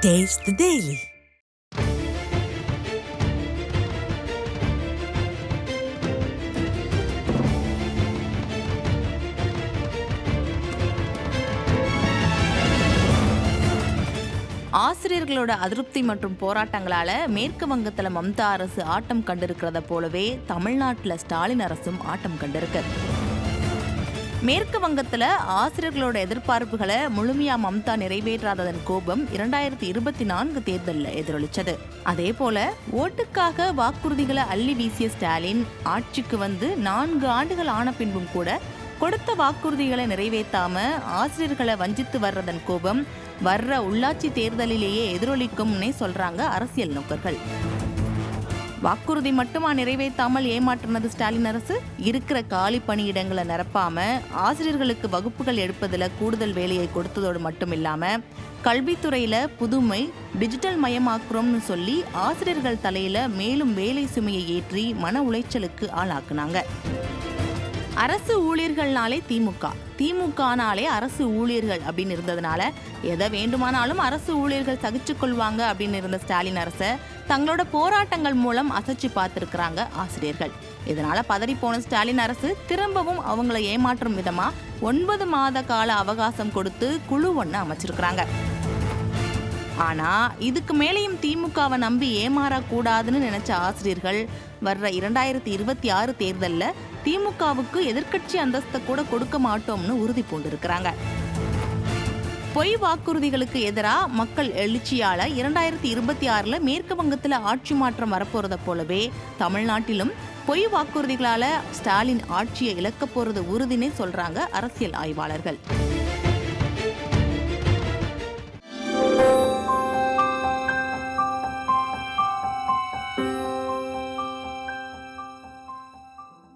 Taste the Daily. ஆசிரியர்களோட அதிருப்தி மற்றும் போராட்டங்களால மேற்கு வங்கத்துல மம்தா அரசு ஆட்டம் கண்டிருக்கிறத போலவே தமிழ்நாட்டுல ஸ்டாலின் அரசும் ஆட்டம் கண்டிருக்கு. மேற்கு வங்கத்துல ஆசிரியர்களோட எதிர்பார்ப்புகளை முழுமையா மம்தா நிறைவேற்றாததன் கோபம் 2024 தேர்தலில் எதிரொலிச்சது. அதே போல ஓட்டுக்காக வாக்குறுதிகளை அள்ளி வீசிய ஸ்டாலின் ஆட்சிக்கு வந்து 4 ஆண்டுகள் ஆன பின்பும் கூட கொடுத்த வாக்குறுதிகளை நிறைவேற்றாம ஆசிரியர்களை வஞ்சித்து வர்றதன் கோபம் வர்ற உள்ளாட்சி தேர்தலிலேயே எதிரொலிக்கும்னே சொல்றாங்க அரசியல் நோக்கர்கள். வாக்குறுதி மட்டுமா நிறைவேற்றாமல் ஏமாற்றினது ஸ்டாலின் அரசு? இருக்கிற காலி பணியிடங்களை நிரப்பாம ஆசிரியர்களுக்கு வகுப்புகள் எடுப்பதில் கூடுதல் வேலையை கொடுத்ததோடு மட்டும் இல்லாம கல்வித்துறையில புதுமை டிஜிட்டல் மயமாக்குறோம்னு சொல்லி ஆசிரியர்கள் தலையில மேலும் வேலை சுமையை ஏற்றி மன உளைச்சலுக்கு ஆளாக்குனாங்க. அரசு ஊழியர்கள்னாலே திமுகனாலே அரசு ஊழியர்கள் அப்படின்னு இருந்ததுனால எதை வேண்டுமானாலும் அரசு ஊழியர்கள் சகிச்சு கொள்வாங்க அப்படின்னு இருந்த ஸ்டாலின் அரசை தங்களோட போராட்டங்கள் மூலம் அசைச்சு பார்த்திருக்கிறாங்க ஆசிரியர்கள். இதனால பதறி போன ஸ்டாலின் அரசு திரும்பவும் அவங்கள ஏமாற்றும் விதமா 9 மாத கால அவகாசம் கொடுத்து குழு ஒன்று அமைச்சிருக்கிறாங்க. ஆனா இதுக்கு மேலேயும் திமுகவை நம்பி ஏமாறக்கூடாதுன்னு நினைச்ச ஆசிரியர்கள் வர்ற 2026 தேர்தலில் திமுகவுக்கு எதிர்க்கட்சி அந்தஸ்தை கூட கொடுக்க மாட்டோம்னு உறுதி பூண்டிருக்கிறாங்க. பொய் வாக்குறுதிகளுக்கு எதிராக மக்கள் எழுச்சியால 2026 மேற்கு வங்கத்தில் ஆட்சி மாற்றம் வரப்போறத போலவே தமிழ்நாட்டிலும் பொய் வாக்குறுதிகளால ஸ்டாலின் ஆட்சியை இழக்க போறது உறுதினே சொல்றாங்க அரசியல் ஆய்வாளர்கள்.